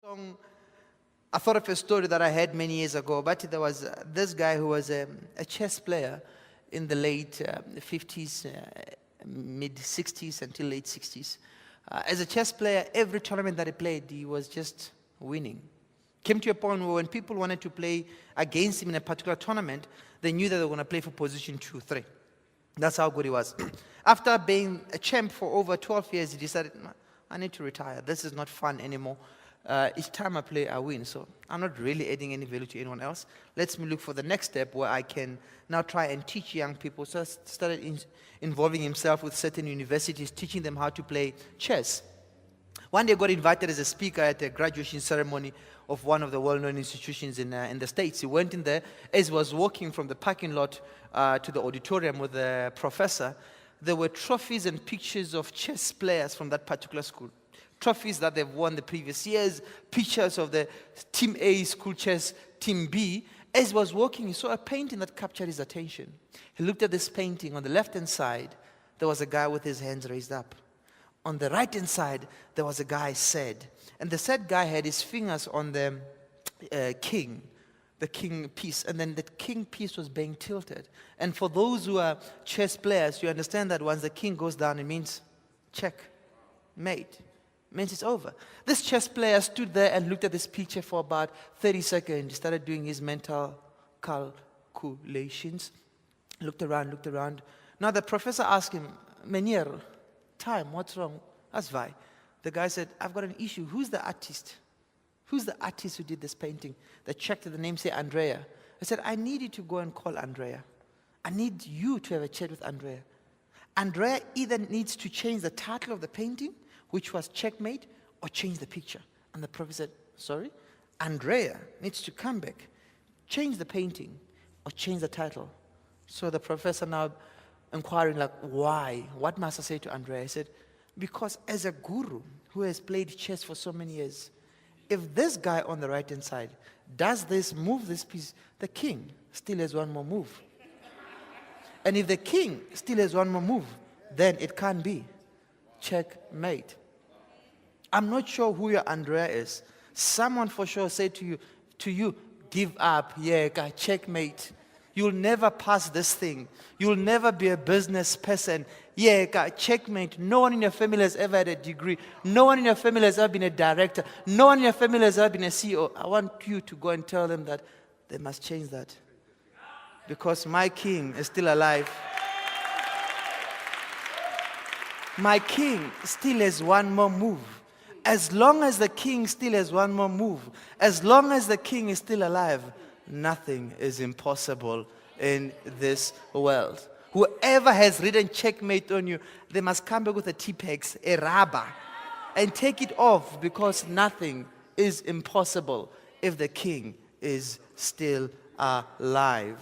song, I thought of a story that I had many years ago, but there was this guy who was a chess player in the late 50s, mid-60s until late 60s. As a chess player, every tournament that he played, he was just winning. Came to a point where when people wanted to play against him in a particular tournament, they knew that they were going to play for position 2, 3. That's how good he was. After being a champ for over 12 years, he decided, I need to retire. This is not fun anymore. Each time I play, I win. So I'm not really adding any value to anyone else. Let's look for the next step where I can now try and teach young people. So I started involving himself with certain universities, teaching them how to play chess. One day I got invited as a speaker at a graduation ceremony of one of the well-known institutions in the States. He went in there. As he was walking from the parking lot to the auditorium with the professor, there were trophies and pictures of chess players from that particular school. Trophies that they've won the previous years, pictures of the Team A school chess, Team B. As he was walking, he saw a painting that captured his attention. He looked at this painting. On the left-hand side, there was a guy with his hands raised up. On the right-hand side, there was a guy sad. And the sad guy had his fingers on the king piece. And then the king piece was being tilted. And for those who are chess players, you understand that once the king goes down, it means check, mate. Means it's over. This chess player stood there and looked at this picture for about 30 seconds. He started doing his mental calculations. Looked around. Now the professor asked him, Meneer, time, what's wrong? That's why. The guy said, I've got an issue. Who's the artist? Who's the artist who did this painting? They checked the name, say Andrea. I said, I need you to go and call Andrea. I need you to have a chat with Andrea. Andrea either needs to change the title of the painting, which was checkmate, or change the picture. And the professor said, sorry? Andrea needs to come back, change the painting, or change the title. So the professor now inquiring, like, why? What must I say to Andrea? He said, because as a guru who has played chess for so many years, if this guy on the right-hand side does this, move this piece, the king still has one more move. And if the king still has one more move, then it can't be checkmate. I'm not sure who your Andrea is. Someone for sure said to you, give up, yeah, checkmate. You'll never pass this thing. You'll never be a business person. Yeah, checkmate. No one in your family has ever had a degree. No one in your family has ever been a director. No one in your family has ever been a CEO. I want you to go and tell them that they must change that. Because my king is still alive. My king still has one more move. As long as the king still has one more move, as long as the king is still alive, nothing is impossible in this world. Whoever has written checkmate on you, they must come back with a T-Pex, a rubber, and take it off, because nothing is impossible if the king is still alive.